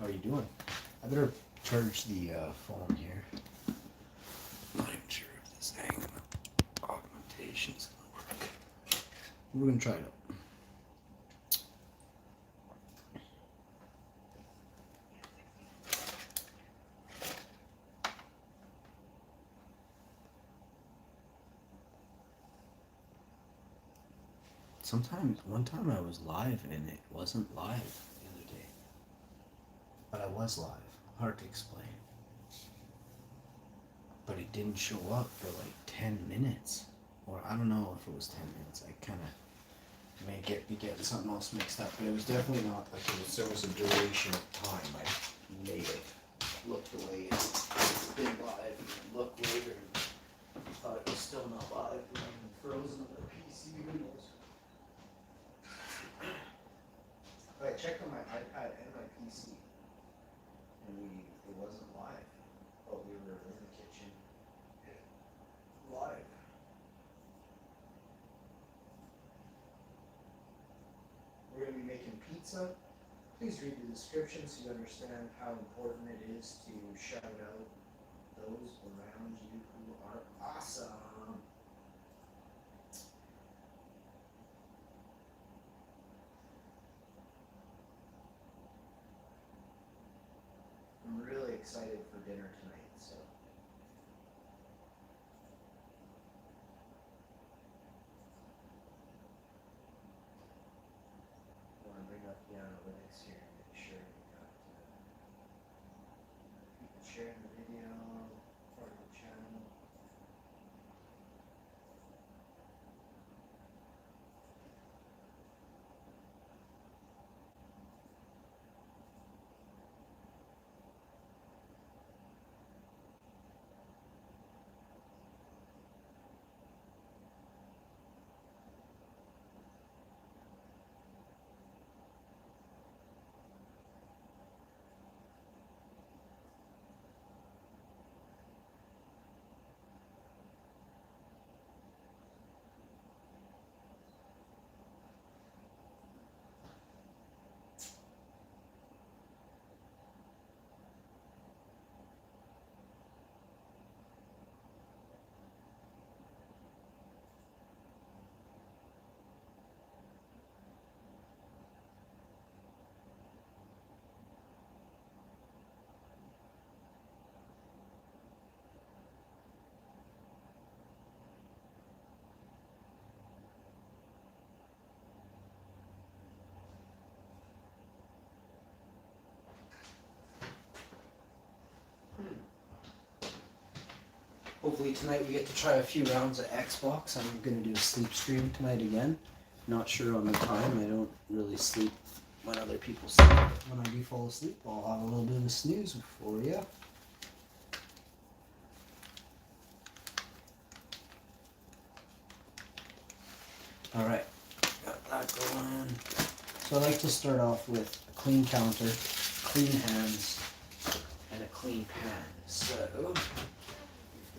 How are you doing? I better charge the phone here. I'm not even sure if this thing augmentation's gonna work. We're gonna try it out. One time I was live and it wasn't live the other day. But I was live. Hard to explain. But it didn't show up for like 10 minutes. Or I don't know if it was 10 minutes. I kind of may be getting something else mixed up. But it was definitely not like there was a duration of time. I made it look the way it's been live and look later and thought it was still not live and then frozen on the PC windows. I checked on my iPad and my PC, and it wasn't live, but we were in the kitchen live. We're going to be making pizza. Please read the description so you understand how important it is to shout out those around you who are awesome. I'm really excited for dinner tonight, so. I want to bring up the analytics here and make sure we got people sharing the video, part of the channel. Hopefully tonight we get to try a few rounds of Xbox. I'm going to do a sleep stream tonight again. Not sure on the time. I don't really sleep when other people sleep. When I do fall asleep, I'll have a little bit of a snooze for you. Alright, got that going. So I like to start off with a clean counter, clean hands, and a clean pan. So we've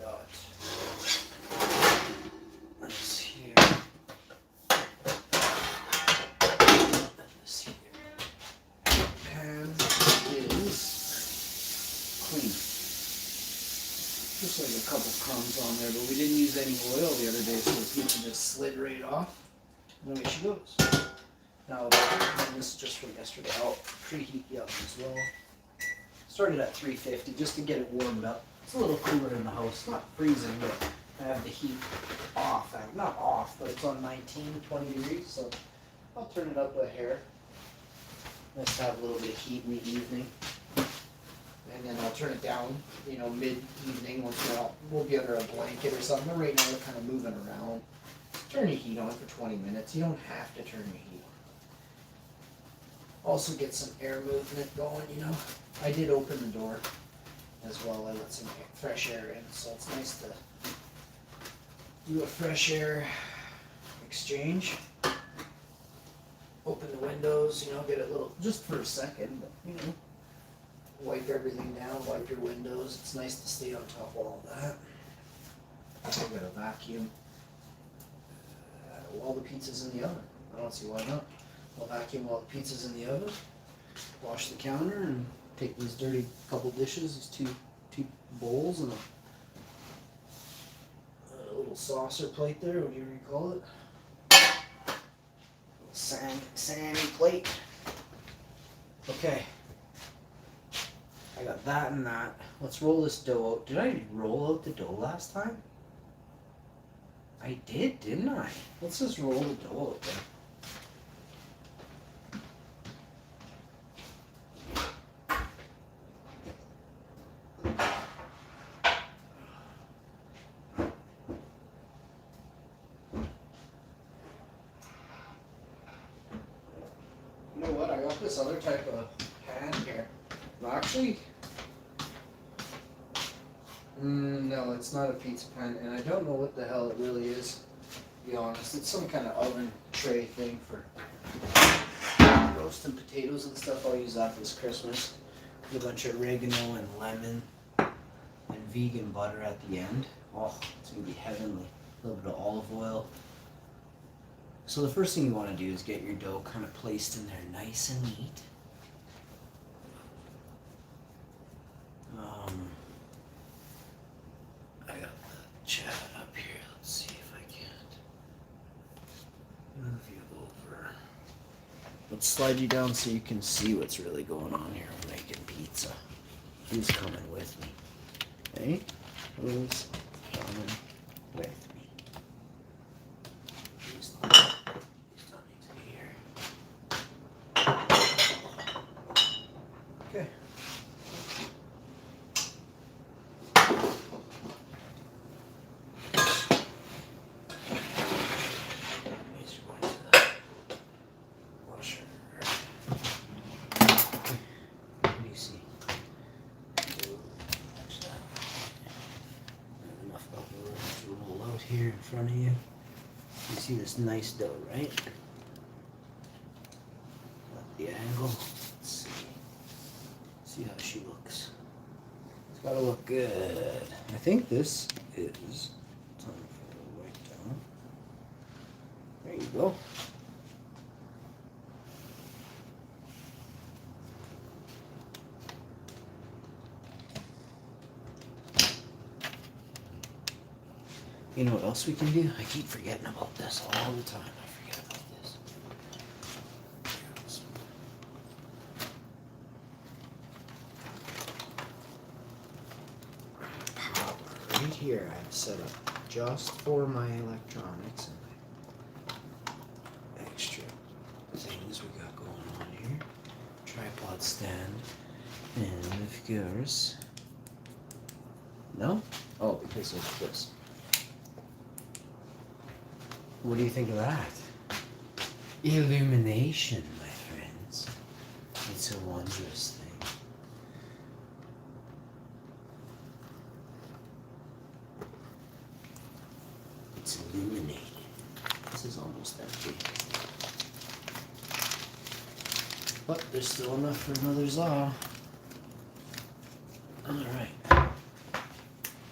got this here, and this here. Pan is clean. Just like a couple crumbs on there, but we didn't use any oil the other day, so this heat just slid right off. And away she goes. Now, this is just from yesterday. I'll preheat the oven as well. Started at 350 just to get it warmed up. It's a little cooler in the house. Not freezing, but I have the heat off. Not off, but it's on 19, 20 degrees, so I'll turn it up a hair. Nice to have a little bit of heat in the evening. And then I'll turn it down, mid-evening once we'll be under a blanket or something. But right now we're kind of moving around. Turn your heat on for 20 minutes. You don't have to turn your heat on. Also get some air movement going, I did open the door as well. I let some fresh air in, so it's nice to do a fresh air exchange. Open the windows, get a little, just for a second, but, wipe everything down, wipe your windows. It's nice to stay on top of all that. I've got a vacuum. All the pizza's in the oven. I don't see why not. I'll vacuum all the pizzas in the oven, wash the counter, and take these dirty couple dishes, these two bowls, and a little saucer plate there, what do you call it? Sandy plate. Okay. I got that and that. Let's roll this dough out. Did I roll out the dough last time? I did, didn't I? Let's just roll the dough out then. You know what? I got this other type of pan here. Actually, no, it's not a pizza pan, and I don't know what the hell it really is, to be honest. It's some kind of oven tray thing for roasting potatoes and stuff. I'll use that this Christmas. With a bunch of oregano and lemon and vegan butter at the end. Oh, it's going to be heavenly. A little bit of olive oil. So the first thing you want to do is get your dough kind of placed in there nice and neat. I got the chat up here. Let's see if I can't move you over. Let's slide you down so you can see what's really going on here. We're making pizza. Who's coming with me? Hey? Who's coming with me? He's not need to be here. Okay. Here in front of you. You see this nice dough, right? At the angle. Let's see. See how she looks. It's gotta look good. I think this is time for the white down. There you go. You know what else we can do? I keep forgetting about this all the time. I forget about this. Power right here. I have set up just for my electronics and my extra things we got going on here. Tripod stand. And of course. No? Oh, because of this. What do you think of that? Illumination, my friends. It's a wondrous thing. It's illuminated. This is almost empty. But there's still enough for another za. Alright.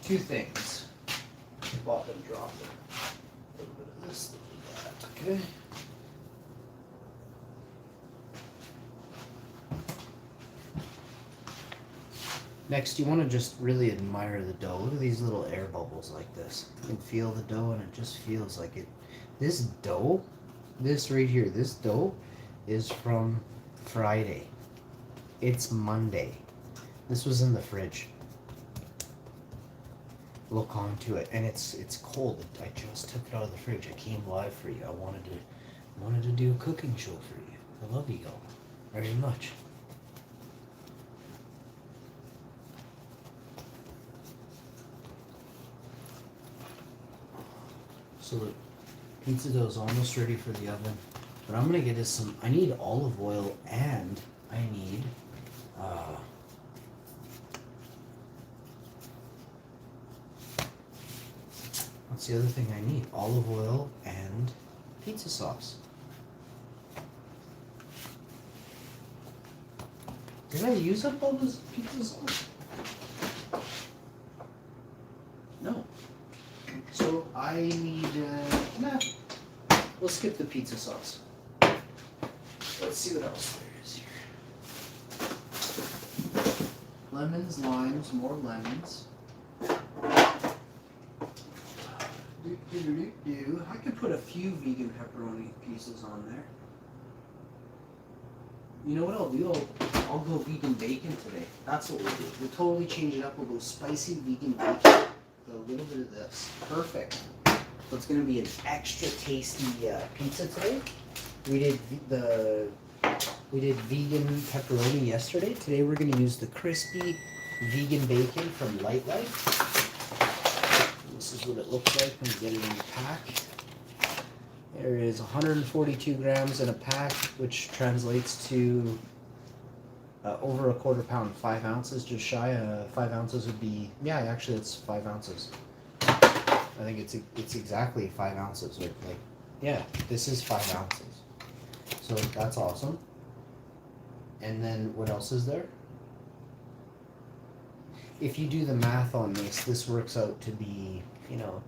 Two things. Bop and drop it. This, okay. Next, you want to just really admire the dough. Look at these little air bubbles like this. You can feel the dough, and it just feels like it. This dough, this right here, this dough is from Friday. It's Monday. This was in the fridge. Look onto it, and it's cold. I just took it out of the fridge. I came live for you. I wanted to do a cooking show for you. I love you all very much. So the pizza dough is almost ready for the oven, but I'm gonna get us some. I need olive oil, and I need what's the other thing I need? Olive oil and pizza sauce. Did I use up all this pizza sauce? No. So I need, nah. We'll skip the pizza sauce. Let's see what else there is here. Lemons, limes, more lemons. I could put a few vegan pepperoni pieces on there. You know what I'll do? I'll go vegan bacon today. That's what we'll do. We'll totally change it up. We'll go spicy vegan bacon with a little bit of this. Perfect. So it's going to be an extra tasty pizza today. We did vegan pepperoni yesterday. Today we're going to use the crispy vegan bacon from Light Life. This is what it looks like when you get it in the pack. There is 142 grams in a pack, which translates to over a quarter pound, 5 ounces, just shy. 5 ounces would be, yeah, actually it's 5 ounces. I think it's exactly 5 ounces. Like, yeah, this is 5 ounces. So that's awesome. And then what else is there? If you do the math on this works out to be, you know,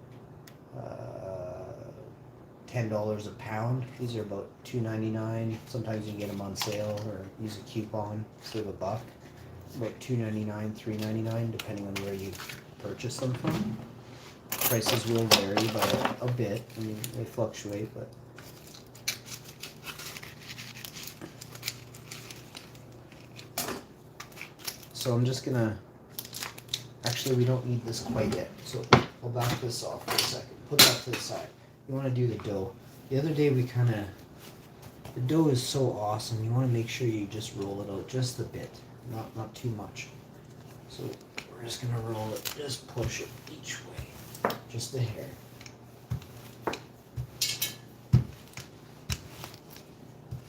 $10 a pound. These are about $2.99. Sometimes you can get them on sale or use a coupon, save $1. About $2.99, $3.99, depending on where you purchase them from. Prices will vary by a bit. I mean, they fluctuate, but. So I'm just gonna. Actually, we don't need this quite yet. So I'll back this off for a second. Put that to the side. You want to do the dough. The other day the dough is so awesome. You want to make sure you just roll it out just a bit, not too much. So we're just gonna roll it, just push it each way, just a hair.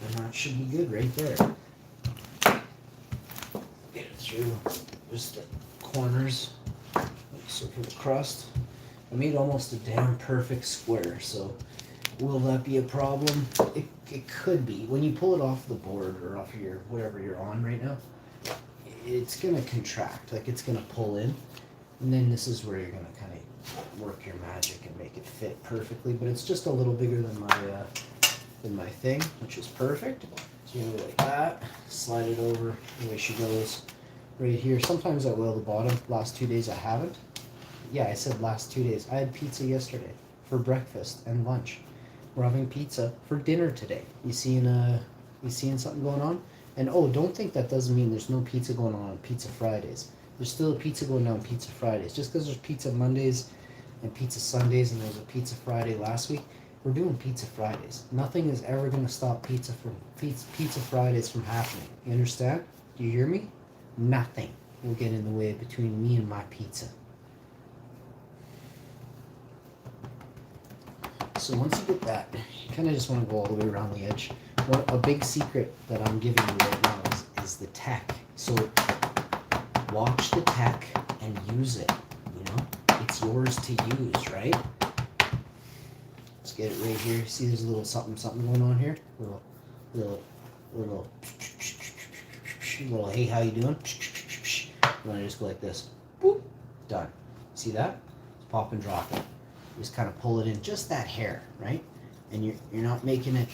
And that should be good right there. Get it through just the corners. So for the crust, I made almost a damn perfect square, so will that be a problem? It could be. When you pull it off the board or off your whatever you're on right now, it's gonna contract, like it's gonna pull in, and then this is where you're gonna kind of work your magic and make it fit perfectly. But it's just a little bigger than my thing, which is perfect. So you're gonna go like that, slide it over, the way she goes right here. Sometimes I oil the bottom. Last 2 days I haven't. Yeah, I said last 2 days. I had pizza yesterday for breakfast and lunch. We're having pizza for dinner today. You seeing something going on? And oh, don't think that doesn't mean there's no pizza going on Pizza Fridays. There's still a pizza going on Pizza Fridays. Just because there's Pizza Mondays and Pizza Sundays and there was a Pizza Friday last week, we're doing Pizza Fridays. Nothing is ever going to stop Pizza Fridays from happening. You understand? Do you hear me? Nothing will get in the way between me and my pizza. So once you get that, you kind of just want to go all the way around the edge. A big secret that I'm giving you right now is the tech. So watch the tech and use it. You know, it's yours to use, right? Let's get it right here. See, there's a little something going on here. Little. Hey, how you doing? You want to just go like this. Boop. Done. See that? It's pop and drop it. Just kind of pull it in, just that hair, right? And you're not making it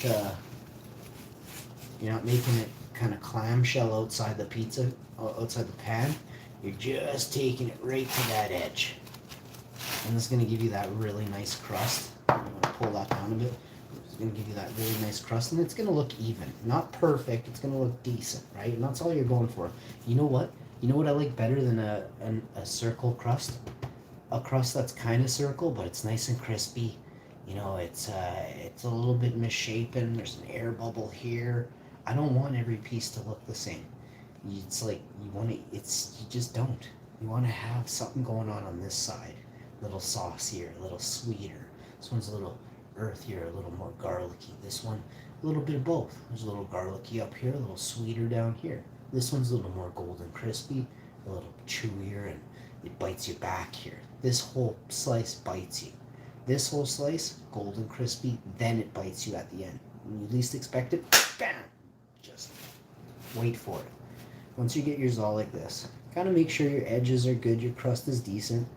kind of clamshell outside the pizza, outside the pan. You're just taking it right to that edge, and it's going to give you that really nice crust. I'm going to pull that down a bit. It's going to give you that really nice crust, and it's going to look even, not perfect. It's going to look decent, right? And that's all you're going for. You know what? You know what I like better than a circle crust? A crust that's kind of circle, but it's nice and crispy. You know, it's a little bit misshapen. There's an air bubble here. I don't want every piece to look the same. It's like you just don't. You want to have something going on this side. A little saucier, a little sweeter. This one's a little earthier, a little more garlicky. This one, a little bit of both. There's a little garlicky up here, a little sweeter down here. This one's a little more golden crispy, a little chewier, and it bites you back here. This whole slice bites you. This whole slice, golden crispy, then it bites you at the end. When you least expect it, bam! Just wait for it. Once you get yours all like this, kind of make sure your edges are good, your crust is decent.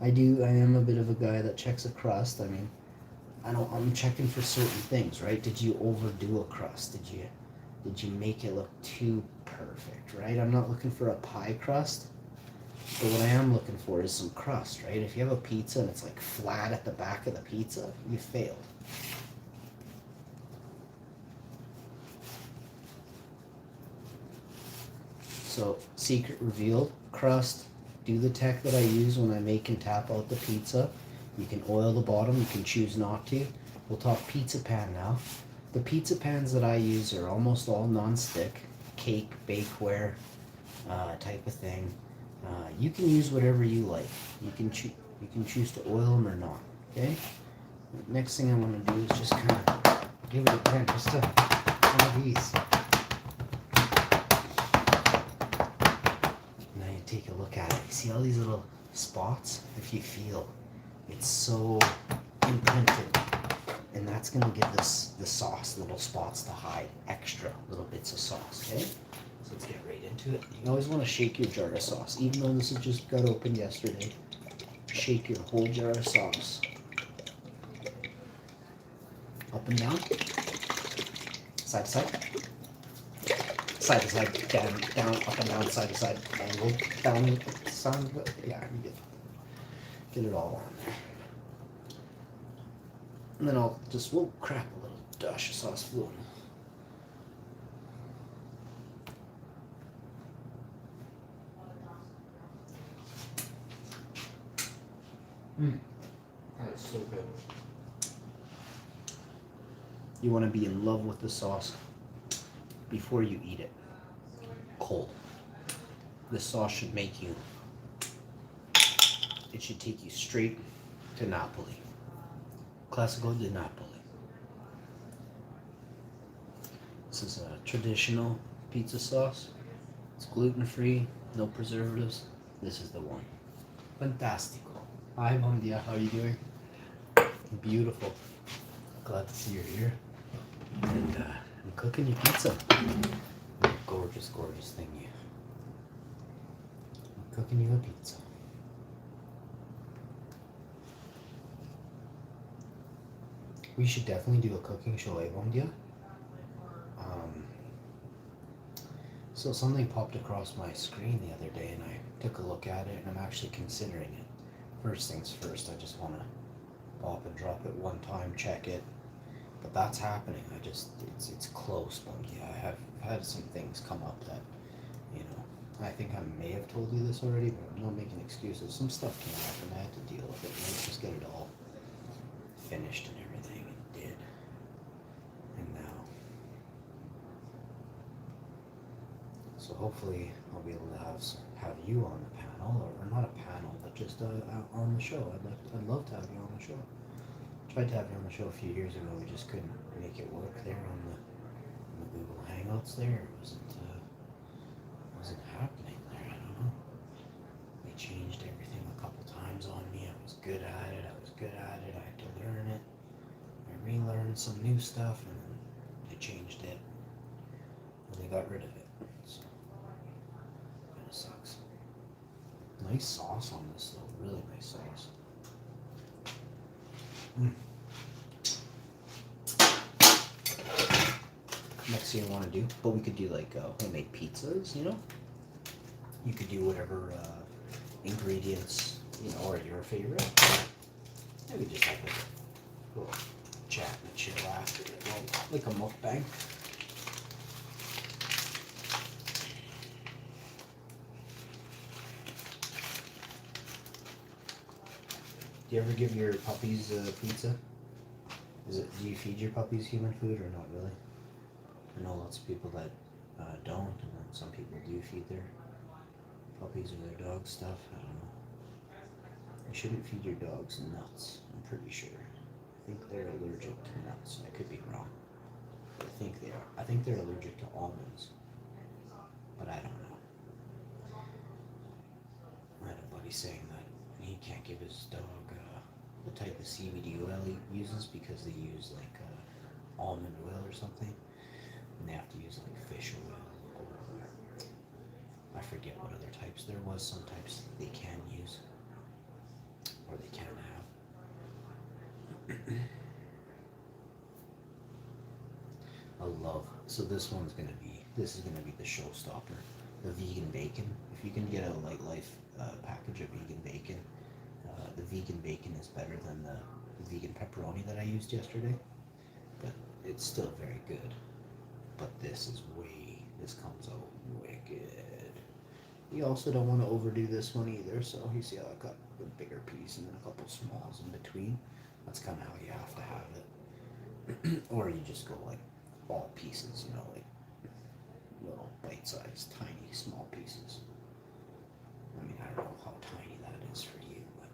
I am a bit of a guy that checks a crust. I mean, I'm checking for certain things, right? Did you overdo a crust? Did you make it look too perfect, right? I'm not looking for a pie crust, but what I am looking for is some crust, right? If you have a pizza and it's like flat at the back of the pizza, you failed. So, secret revealed, crust, do the tech that I use when I make and tap out the pizza. You can oil the bottom, you can choose not to. We'll talk pizza pan now. The pizza pans that I use are almost all non-stick, cake, bakeware type of thing. You can use whatever you like. You can choose to oil them or not, okay? Next thing I want to do is just kind of give it a pan, just one of these. Now you take a look at it. You see all these little spots? If you feel, it's so imprinted, and that's gonna give this the sauce little spots to hide extra little bits of sauce. Okay, so let's get right into it. You always want to shake your jar of sauce, even though this has just got opened yesterday. Shake your whole jar of sauce up and down, side to side. Side to side, down, up and down, side to side, angle, down, side, yeah, you get it all on there. And then I'll just, whoa, crap, a little dash of sauce flew in. That's so good. You want to be in love with the sauce before you eat it. Cold. This sauce should make you, it should take you straight to Napoli. Classico di Napoli. This is a traditional pizza sauce. It's gluten-free, no preservatives. This is the one. Fantastico. Hi, bom dia. How are you doing? Beautiful. Glad to see you're here. And I'm cooking you pizza. Gorgeous, gorgeous thing. I'm cooking you a pizza. We should definitely do a cooking show, eh, bom dia? So something popped across my screen the other day and I took a look at it and I'm actually considering it. First things first, I just want to pop and drop it one time, check it. But that's happening. It's close, bom dia. I have had some things come up that, you know, I think I may have told you this already, but I'm not making excuses. Some stuff came up and I had to deal with it. Let's just get it all finished and everything. It did. And now. So hopefully I'll be able to have you on the panel, or not a panel, but just on the show. I'd love to have you on the show. Tried to have you on the show a few years ago. We just couldn't make it work there on the Google Hangouts. There it wasn't happening there. I don't know. They changed everything a couple times on me. I was good at it. I had to learn it. I relearned some new stuff, and then they changed it, and they got rid of it. So kind of sucks. Nice sauce on this though. Really nice sauce. Next thing you want to do, but we could do like homemade pizzas, you know? You could do whatever ingredients, you know, are your favorite. Maybe just have a little chat and chill after it, like a mukbang. Do you ever give your puppies pizza? Do you feed your puppies human food or not really? I know lots of people that don't, and then some people do feed their puppies or their dogs stuff. I don't know. You shouldn't feed your dogs nuts, I'm pretty sure. I think they're allergic to nuts. I could be wrong. I think they are. I think they're allergic to almonds, but I don't know. I had a buddy saying that he can't give his dog the type of CBD oil he uses because they use like almond oil or something, and they have to use like fish oil, or I forget what other types there was. Some types they can use or they can have. I love So this is gonna be the showstopper, the vegan bacon. If you can get a Light Life package of vegan bacon, the vegan bacon is better than the vegan pepperoni that I used yesterday, but it's still very good. But this comes out wicked. You also don't want to overdo this one either, so you see how I got a bigger piece and then a couple smalls in between. That's kind of how you have to have it. Or you just go like all pieces, like little bite-sized, tiny, small pieces. I mean, I don't know how tiny that is for you, but...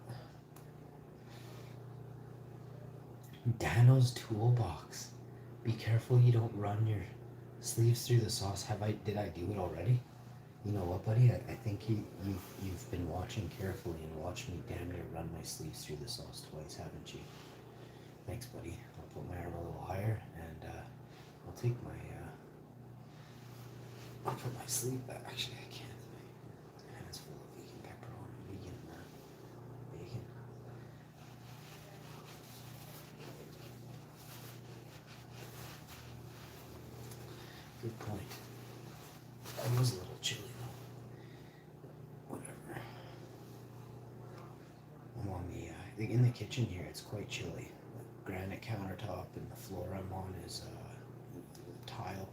Dano's toolbox. Be careful you don't run your sleeves through the sauce. Did I do it already? You know what, buddy? I think you've been watching carefully and watched me damn near run my sleeves through the sauce twice, haven't you? Thanks, buddy. I'll put my arm a little higher, and I'll take I'll put my sleeve back. Actually, I can't. My hand's full of vegan pepperoni, vegan bacon. Good point. It was a little chilly though. Whatever. I'm on in the kitchen here. It's quite chilly. Granite countertop, and the floor I'm on is tile.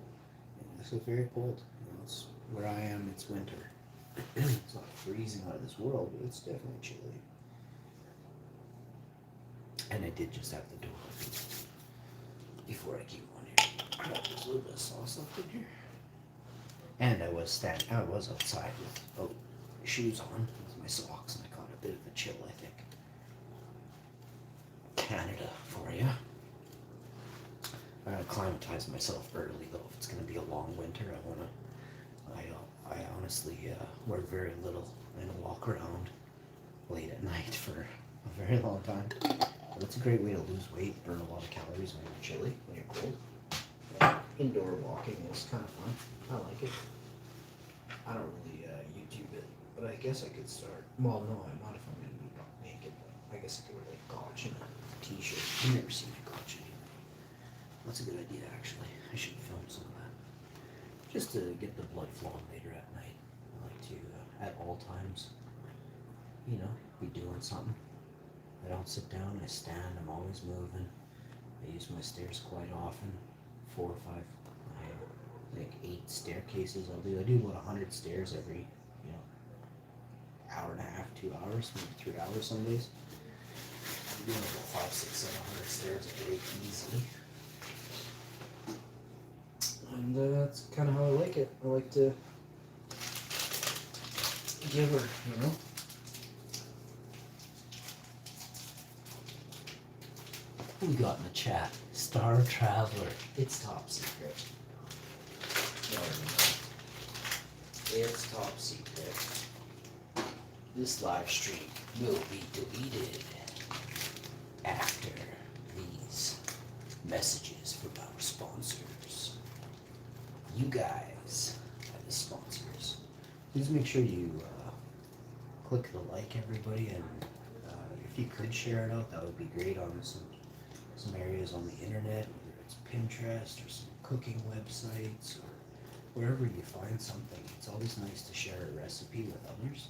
And this is very cold. It's where I am. It's winter. It's not freezing out of this world, but it's definitely chilly. And I did just have the door open before I came on here. Crap, there's a little bit of sauce left in here. And I was outside with shoes on with my socks, and I caught a bit of a chill, I think. Canada for you. I acclimatize myself early though. If it's going to be a long winter, I honestly wear very little and walk around late at night for a very long time. But it's a great way to lose weight, burn a lot of calories when you're chilly, when you're cold. Indoor walking is kind of fun. I like it. I don't really YouTube it, but I guess I could start. Well, no, I'm not if I'm going to be naked. But I guess I could wear like gotch and a t-shirt. I've never seen my gotch anyway. That's a good idea, actually. I should film some of that. Just to get the blood flowing later at night. I like to, at all times, be doing something. I don't sit down, I stand, I'm always moving. I use my stairs quite often. 4 or 5, I think 8 staircases I'll do. I do about 100 stairs every, hour and a half, 2 hours, maybe 3 hours some days. I'm doing about 5, 6, 700 stairs a day easily. And that's kind of how I like it. I like to give her, Who we got in the chat? Star Traveler. It's top secret. It's top secret. This live stream will be deleted after these messages from our sponsors. You guys are the sponsors. Please make sure you click the like, everybody, and if you could share it out, that would be great on some areas on the internet, whether it's Pinterest or some cooking websites or wherever you find something. It's always nice to share a recipe with others,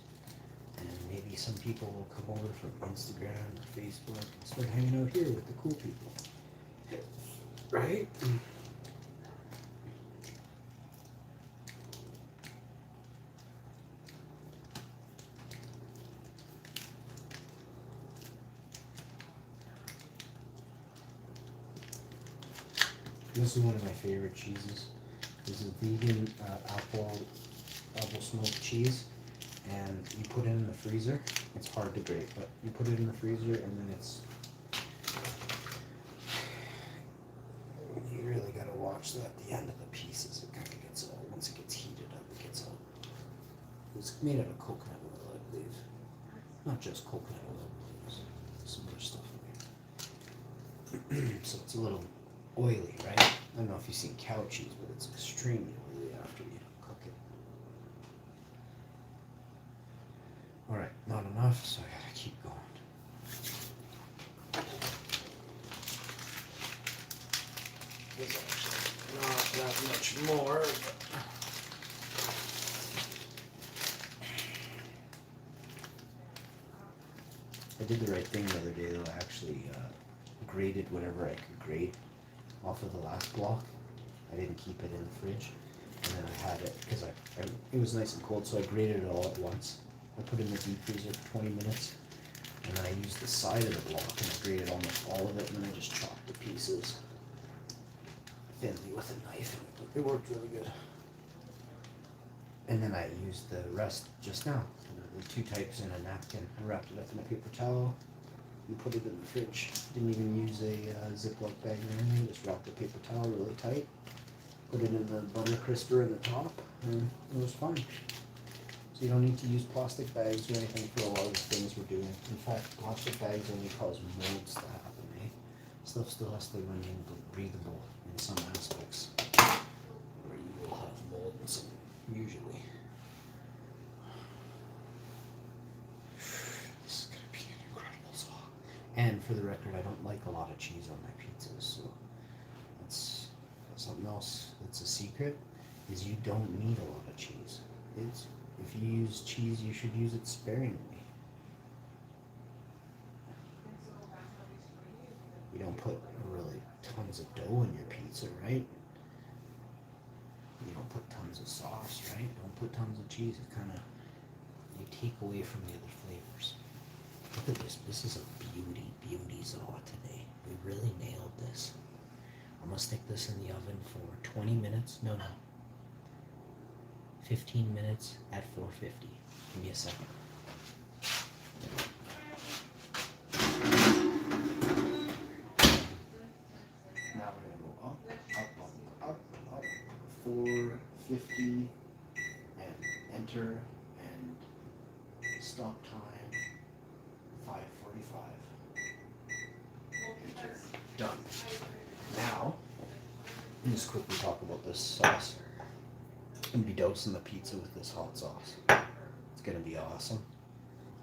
and maybe some people will come over from Instagram or Facebook and start hanging out here with the cool people, right? This is one of my favorite cheeses. This is vegan apple smoked cheese, and you put it in the freezer. It's hard to grate, but you put it in the freezer, and then you really gotta watch that. The end of the pieces, it kind of gets all, once it gets heated up, it gets all. It's made out of coconut oil, I believe. Not just coconut oil, there's some other stuff in there. So it's a little oily, right? I don't know if you've seen cow cheese, but it's extremely oily after you cook it. Alright, not enough, so I gotta keep going. This actually not that much more. I did the right thing the other day though. I actually graded whatever I could grade off of the last block. I didn't keep it in the fridge, and then I had it because it was nice and cold, so I graded it all at once. I put it in the deep freezer for 20 minutes, and then I used the side of the block and I graded almost all of it, and then I just chopped the pieces thinly with a knife. It worked really good. And then I used the rest just now. The 2 types in a napkin. I wrapped it up in a paper towel and put it in the fridge. Didn't even use a Ziploc bag or anything. Just wrapped the paper towel really tight. Put it in the butter crisper in the top, and it was fine. So you don't need to use plastic bags or anything for a lot of the things we're doing. In fact, plastic bags only cause molds to happen, eh? Stuff still has to remain breathable in some aspects, where you will have mold in some, usually. This is gonna be an incredible song. And for the record, I don't like a lot of cheese on my pizzas, so that's something else that's a secret, is you don't need a lot of cheese. If you use cheese, you should use it sparingly. You don't put really tons of dough in your pizza, right? You don't put tons of sauce, right? Don't put tons of cheese. It kind of, you take away from the other flavors. Look at this. This is a beauty saw today. We really nailed this. I'm gonna stick this in the oven for 20 minutes. No. 15 minutes at 450. Give me a second. Now we're gonna go up, 450, and enter, and stop time, 5:45. Enter. Done. Now, let's quickly talk about this sauce. I'm gonna be dosing the pizza with this hot sauce. It's gonna be awesome.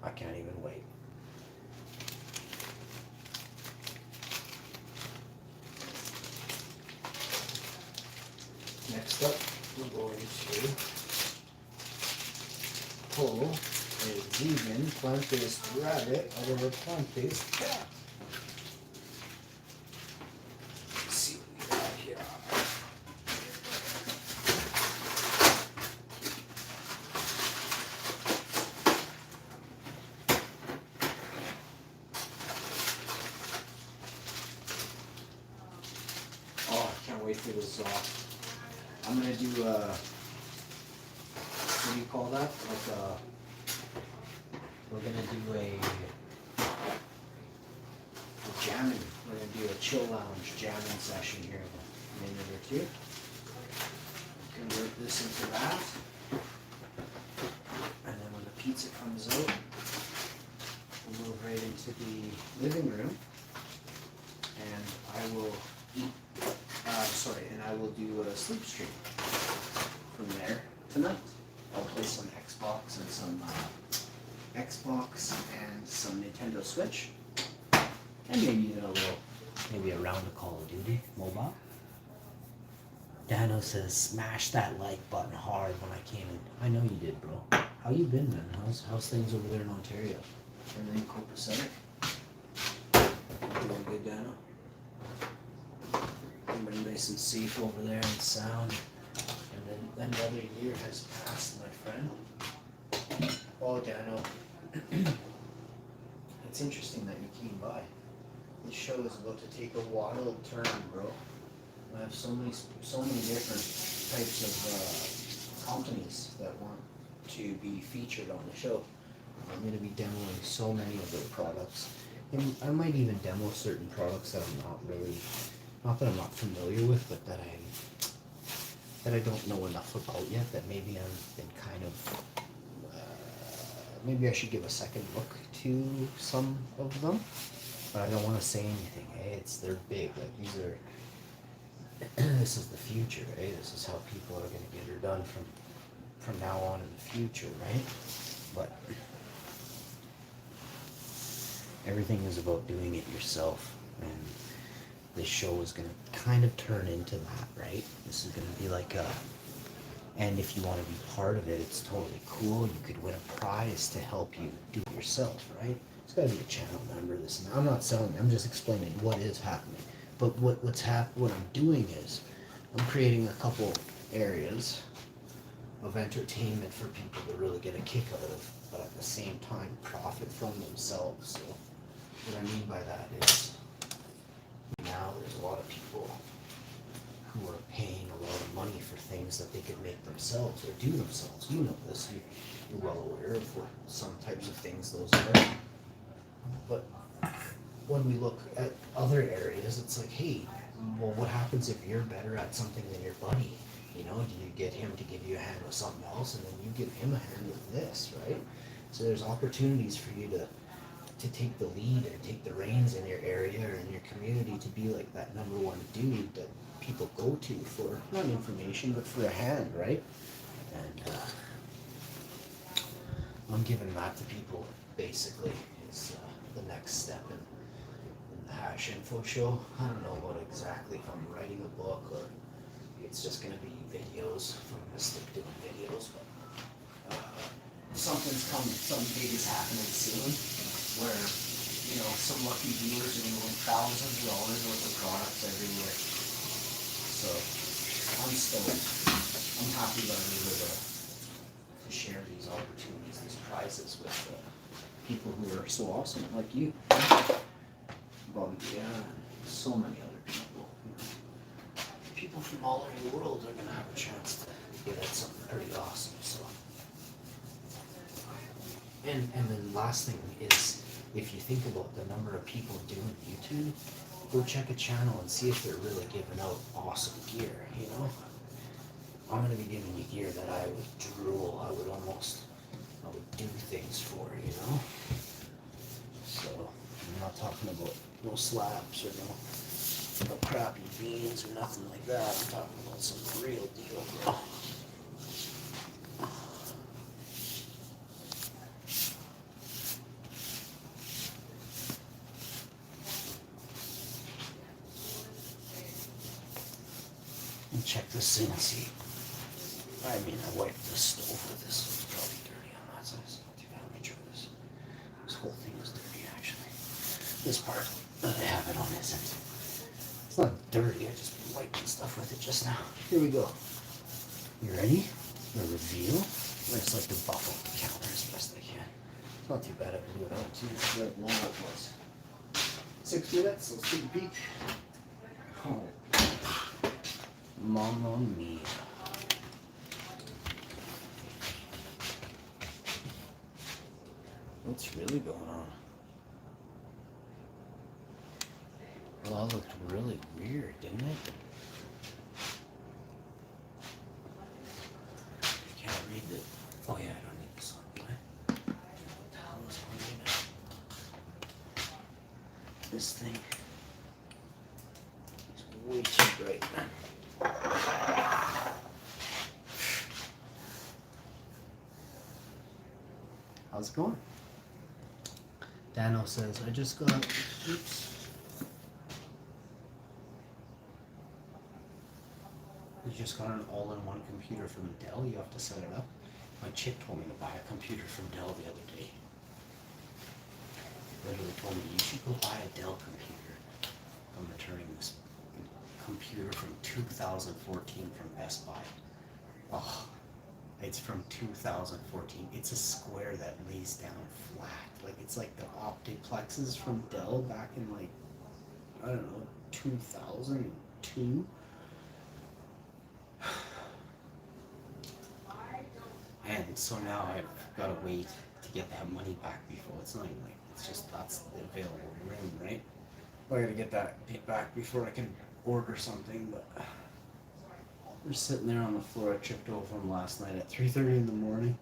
I can't even wait. Next up, we're going to pull a vegan plant-based rabbit out of a plant-based cat. Let's see what we got here. Oh, I can't wait for this off. I'm gonna do what do you call that? We're gonna do a jamming. We're gonna do a chill lounge jamming session here in a minute or two. Convert this into that. And then when the pizza comes out, we'll move right into the living room. And I will eat, and I will do a sleep stream from there tonight. I'll play some Xbox and some Nintendo Switch, and maybe even maybe a round of Call of Duty mobile. Dano says, smash that like button hard when I came in. I know you did, bro. How you been, man? How's things over there in Ontario? Everything copacetic? Doing good, Dano? Everybody nice and safe over there and sound. And then another year has passed, my friend. Oh, Dano. It's interesting that you came by. This show is about to take a wild turn, bro. I have so many different types of companies that want to be featured on the show. I'm going to be demoing so many of their products. And I might even demo certain products that I'm not that I'm not familiar with, but that I don't know enough about yet, that maybe I've been kind of, maybe I should give a second look to some of them, but I don't want to say anything, hey, they're big, like these are, this is the future, right? This is how people are going to get her done from now on in the future, right? But everything is about doing it yourself, and this show is gonna kind of turn into that, right? This is gonna be like a, and if you want to be part of it, it's totally cool. You could win a prize to help you do it yourself, right? It's gotta be a channel member. This, and I'm not selling. I'm just explaining what is happening. But what I'm doing is, I'm creating a couple areas of entertainment for people to really get a kick out of, but at the same time profit from themselves. So what I mean by that is, now there's a lot of people who are paying a lot of money for things that they could make themselves or do themselves. You know this. You're well aware of what some types of things those are. But when we look at other areas, it's like, hey, well, what happens if you're better at something than your buddy? You know, do you get him to give you a hand with something else, and then you give him a hand with this, right? So there's opportunities for you to take the lead and take the reins in your area or in your community to be like that number one dude that people go to for not information but for a hand, right? And I'm giving that to people basically is the next step in the Hash Info show. I don't know what exactly, if I'm writing a book or it's just going to be videos. If I'm going to stick doing videos, but something's coming, something big is happening soon where, you know, some lucky viewers are going to win thousands of dollars worth of products every year. So I'm stoked. I'm happy that I'm able to share these opportunities, these prizes with people who are so awesome, like you, Bobby, and so many other people. You know. People from all over the world are going to have a chance to get at something pretty awesome. So, and the last thing is, if you think about the number of people doing YouTube, go check a channel and see if they're really giving out awesome gear, you know? I'm going to be giving you gear that I would drool, I would do things for, you know? So, I'm not talking about no slaps or no crappy beans or nothing like that. I'm talking about some real deal, bro. And check this in and see. I mean, I wiped the stove with this. It was probably dirty on that side. It's not too bad. Let me try this. This whole thing is dirty, actually. This part that I have it on isn't. It's not dirty. I just been wiping stuff with it just now. Here we go. You ready? The reveal. I just like to buff up the counter as best I can. It's not too bad. I blew it out too. Right long it was. 6 minutes. Let's take a peek. Oh. Mamma mia. What's really going on? Well, that looked really weird, didn't it? I can't read it. Oh yeah, I don't need this on, do I? What the hell is on me now? This thing is way too bright, man. How's it going? Dano says, I just got, oops. You just got an all-in-one computer from Dell. You have to set it up. My chick told me to buy a computer from Dell the other day. Literally told me, you should go buy a Dell computer. I'm returning this computer from 2014 from Best Buy. Oh, it's from 2014. It's a square that lays down flat. Like, it's like the Optiplexes from Dell back in, like, I don't know, 2002. And so now I've got to wait to get that money back before. It's not even like, it's just, that's the available room, right? I gotta get that back before I can order something, but we're sitting there on the floor. I tripped over him last night at 3:30 in the morning.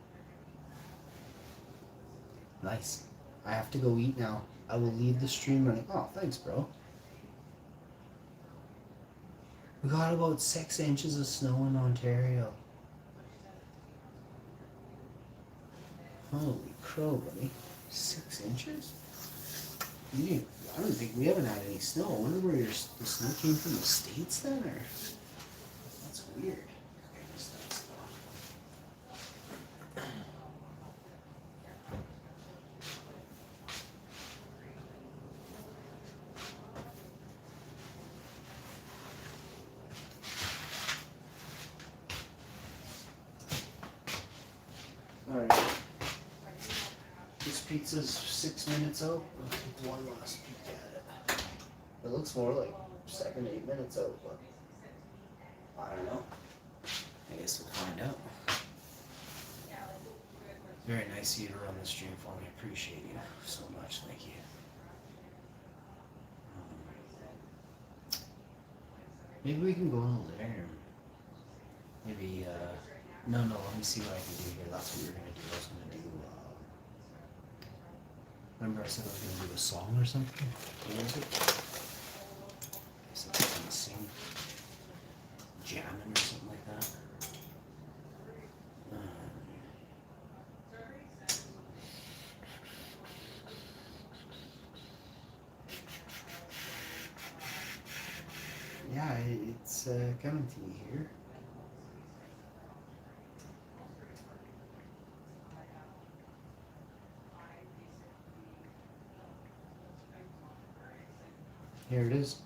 Nice. I have to go eat now. I will leave the stream running. Oh, thanks, bro. We got about 6 inches of snow in Ontario. Holy crow, buddy. 6 inches? I don't think we haven't had any snow. I wonder where the snow came from, the States then, or? That's weird. Okay, this does Alright. This pizza's 6 minutes out. I'll take one last peek at it. It looks more like 7, 8 minutes out, but I don't know. I guess we'll find out. Very nice of you to run the stream for me. I appreciate you so much. Thank you. Maybe we can go in there. Maybe, no, let me see what I can do here. That's what we were going to do. I was going to do, remember I said I was going to do a song or something? What was it? I said I was going to sing. Jamming or something like that. Yeah, it's coming to me here. Here it is.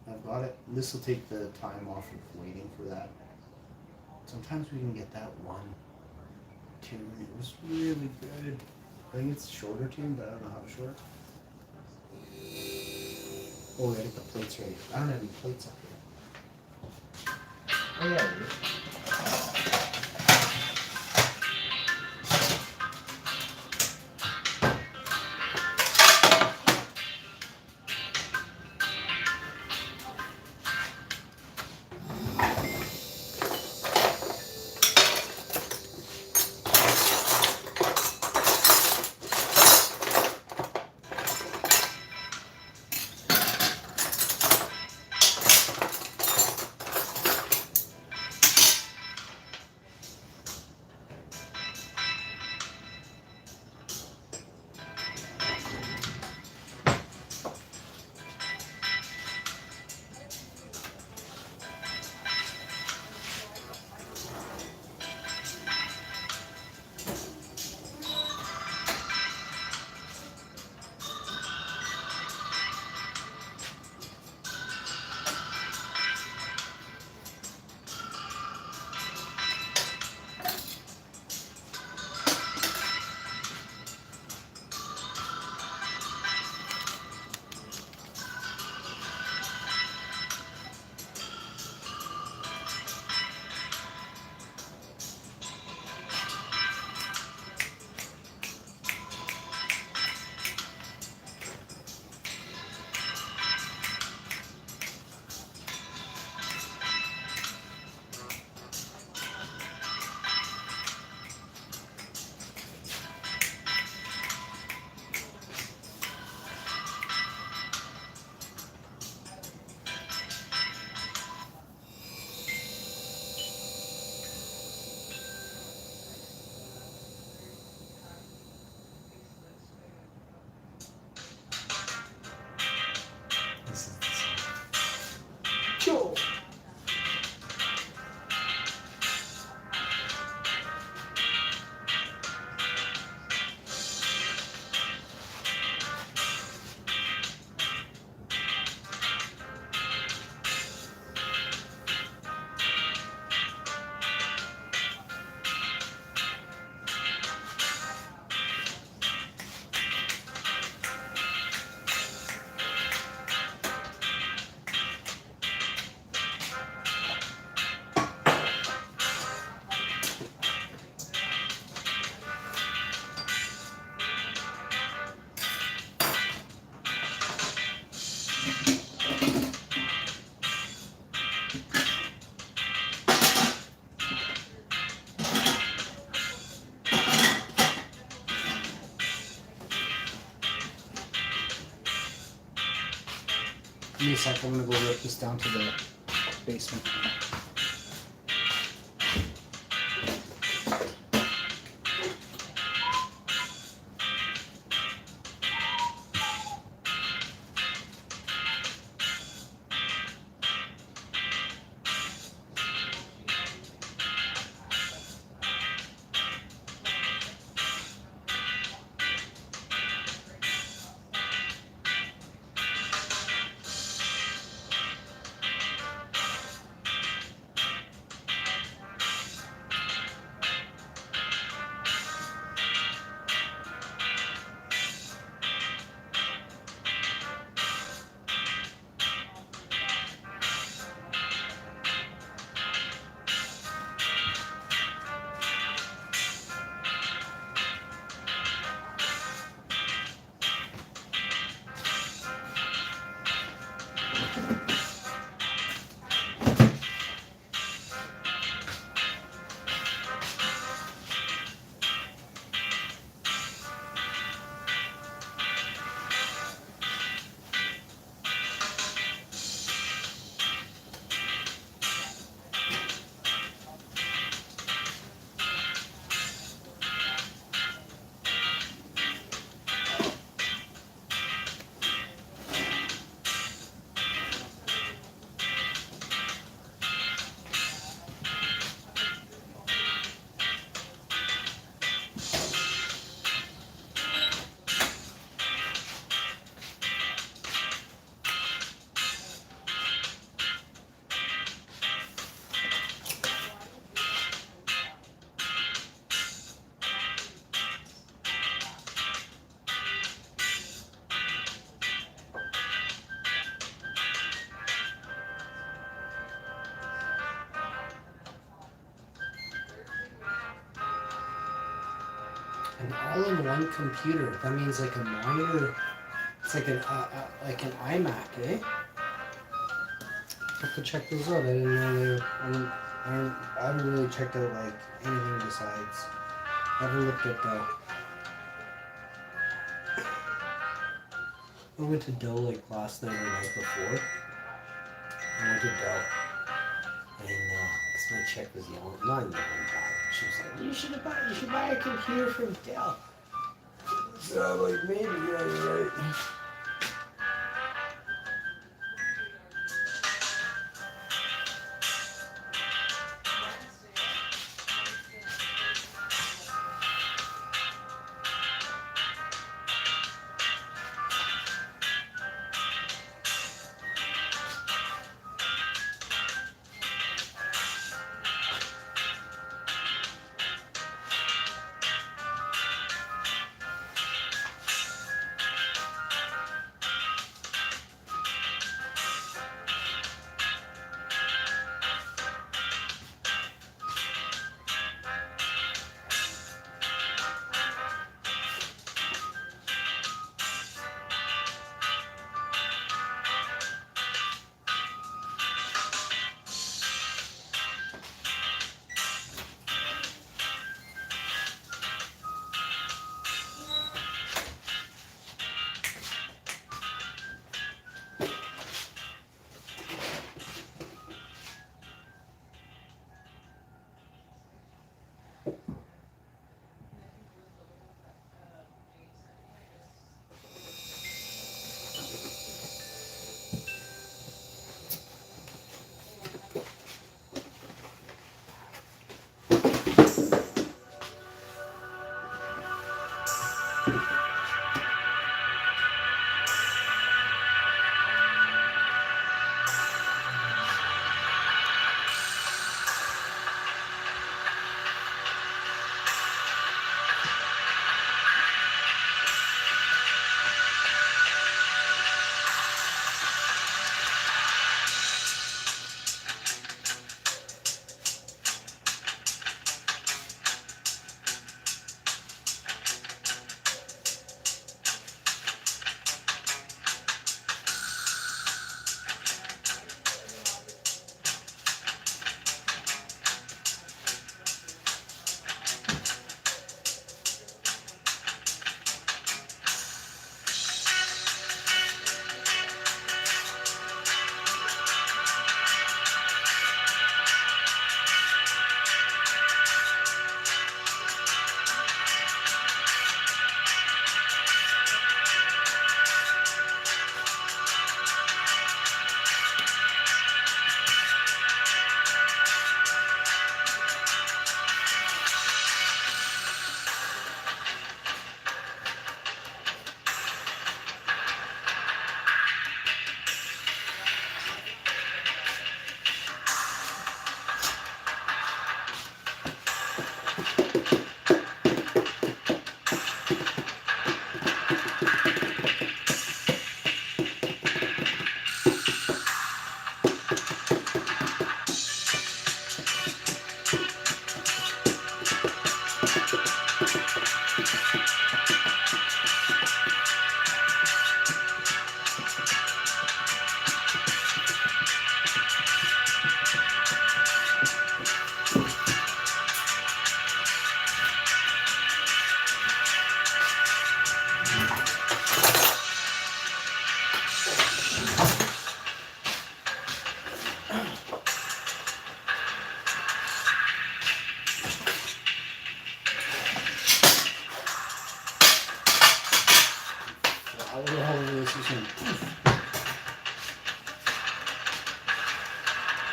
I've got it. This will take the time off of waiting for that. Sometimes we can get that one tune. It was really good. I think it's a shorter tune, but I don't know how short. Oh, we gotta get the plates ready. I don't have any plates up here. Oh yeah, I do. Cool. Give me a sec, I'm gonna go rip this down to the basement. An all-in-one computer. That means like a monitor. It's like an iMac, eh? I have to check those out. I didn't know they were. I haven't really checked out like anything besides. I haven't looked at the. I went to Dell like last night or the night before. I went to Dell, and because my check was yelling, not yelling back. She was like, "You should buy a computer from Dell." So I'm like, maybe, yeah, you're right.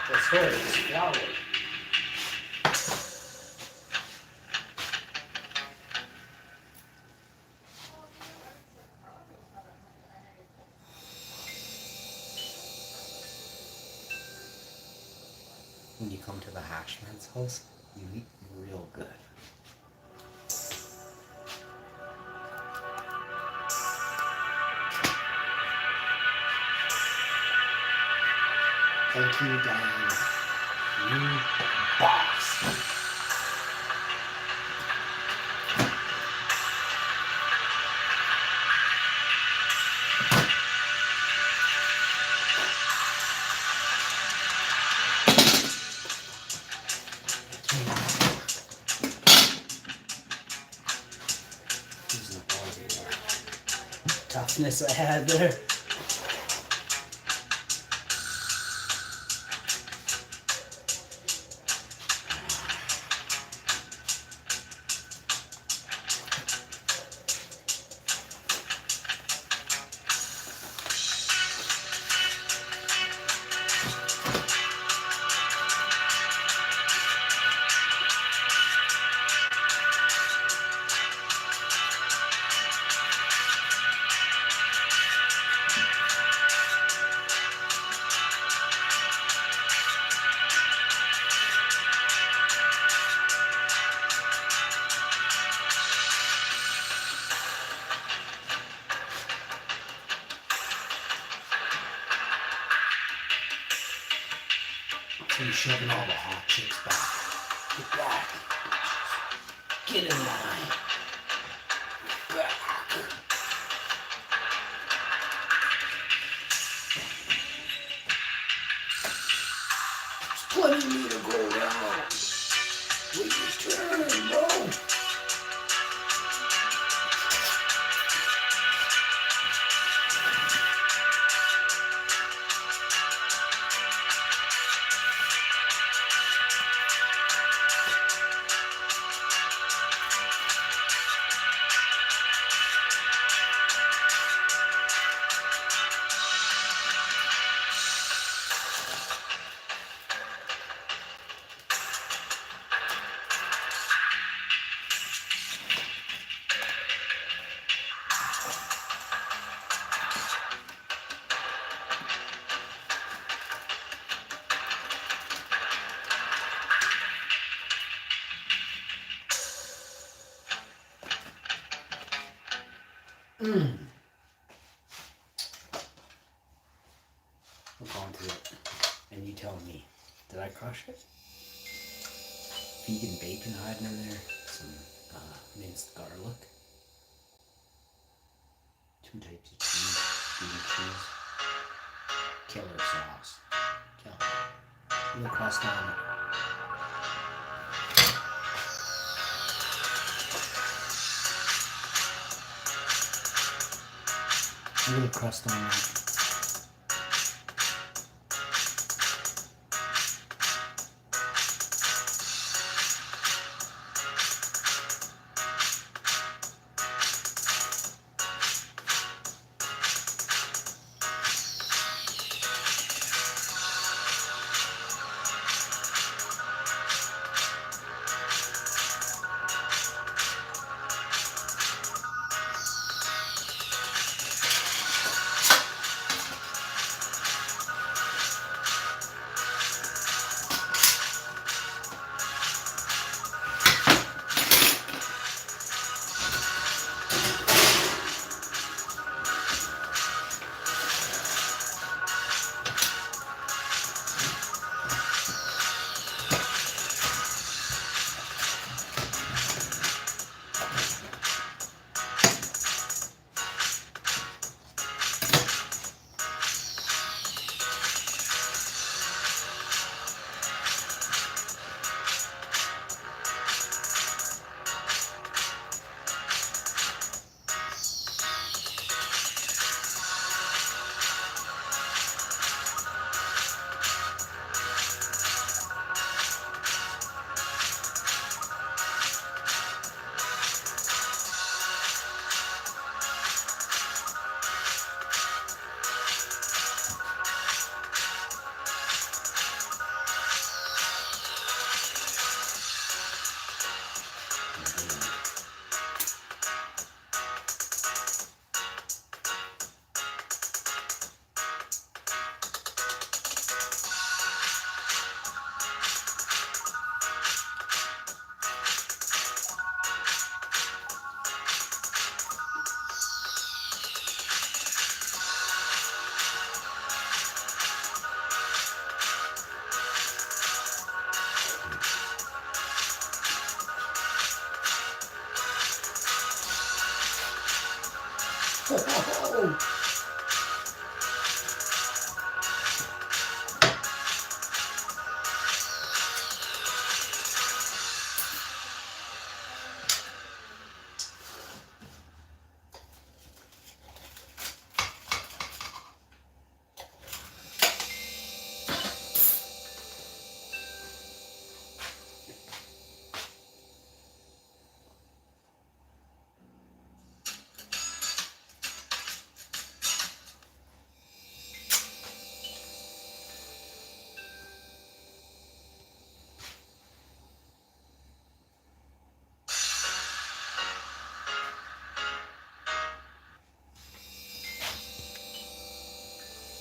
That's right, it's flour. When you come to the Hashman's house, you eat real good. Thank you, Diane. You boss. toughness I had there. So you're shoving all the hot chicks back. Get back. Get in line. Back. There's plenty of me to go around. Wait your turn, bro. Look onto it, and you tell me, did I crush it? Vegan bacon hiding in there, some minced garlic, 2 types of cheese, vegan cheese, killer sauce, killer. The crust on it. Look at the crust on it. Oh,